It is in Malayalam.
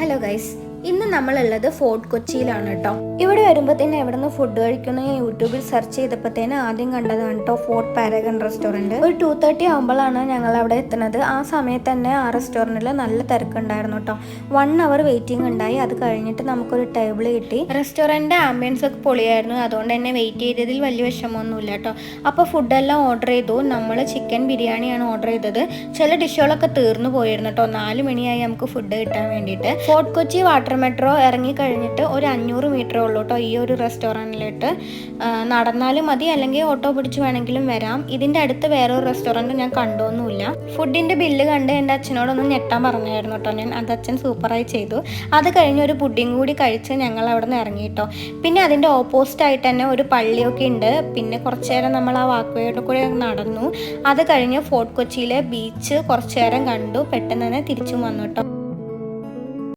ഹലോ ഗൈസ്, ഇന്ന് നമ്മളുള്ളത് ഫോർട്ട് കൊച്ചിയിലാണ് കേട്ടോ. ഇവിടെ വരുമ്പോഴത്തേന് എവിടെ നിന്ന് ഫുഡ് കഴിക്കുന്ന യൂട്യൂബിൽ സെർച്ച് ചെയ്തപ്പോഴത്തേന് ആദ്യം കണ്ടതാണ് കേട്ടോ ഫോർട്ട് പാരഗൺ റെസ്റ്റോറൻറ്റ്. ഒരു 2:30 ആകുമ്പോഴാണ് ഞങ്ങൾ അവിടെ എത്തുന്നത്. ആ സമയത്ത് തന്നെ ആ റെസ്റ്റോറൻറ്റിൽ നല്ല തിരക്കുണ്ടായിരുന്നു കേട്ടോ. 1 അവർ വെയിറ്റിംഗ് ഉണ്ടായി. അത് കഴിഞ്ഞിട്ട് നമുക്കൊരു ടേബിൾ കിട്ടി. റെസ്റ്റോറൻറ്റിൻ്റെ ആംബിയൻസ് ഒക്കെ പൊളിയായിരുന്നു. അതുകൊണ്ട് തന്നെ വെയിറ്റ് ചെയ്തതിൽ വലിയ വിഷമമൊന്നുമില്ല കേട്ടോ. അപ്പോൾ ഫുഡെല്ലാം ഓർഡർ ചെയ്തു. നമ്മൾ ചിക്കൻ ബിരിയാണിയാണ് ഓർഡർ ചെയ്തത്. ചില ഡിഷുകളൊക്കെ തീർന്നു പോയിരുന്നു കേട്ടോ. 4 മണിയായി നമുക്ക് ഫുഡ് കിട്ടാൻ വേണ്ടിയിട്ട്. ഫോർട്ട് കൊച്ചി വാട്ടർ മെട്രോ ഇറങ്ങി കഴിഞ്ഞിട്ട് ഒരു 500 മീറ്റർ ഉള്ളൂ കേട്ടോ ഈ ഒരു റെസ്റ്റോറൻറ്റിലോട്ട്. നടന്നാലും മതി, അല്ലെങ്കിൽ ഓട്ടോ പിടിച്ച് വേണമെങ്കിലും വരാം. ഇതിൻ്റെ അടുത്ത് വേറൊരു റെസ്റ്റോറൻറ്റ് ഞാൻ കണ്ടൊന്നുമില്ല. ഫുഡിൻ്റെ ബില്ല് കണ്ട് എൻ്റെ അച്ഛനോടൊന്ന് ഞെട്ടാൻ പറഞ്ഞായിരുന്നു കേട്ടോ ഞാൻ. അത് അച്ഛൻ സൂപ്പറായി ചെയ്തു. അത് കഴിഞ്ഞ് ഒരു പുഡിങ് കൂടി കഴിച്ച് ഞങ്ങൾ അവിടെ നിന്ന് ഇറങ്ങി കേട്ടോ. പിന്നെ അതിൻ്റെ ഓപ്പോസിറ്റ് ആയിട്ട് തന്നെ ഒരു പള്ളിയൊക്കെ ഉണ്ട്. പിന്നെ കുറച്ച് നേരം നമ്മൾ ആ വാക്ക്വേയുടെ കൂടെ നടന്നു. അത് കഴിഞ്ഞ് ഫോർട്ട് കൊച്ചിയിലെ ബീച്ച് കുറച്ച് നേരം കണ്ടു. പെട്ടെന്ന് തന്നെ തിരിച്ചും വന്നു കേട്ടോ.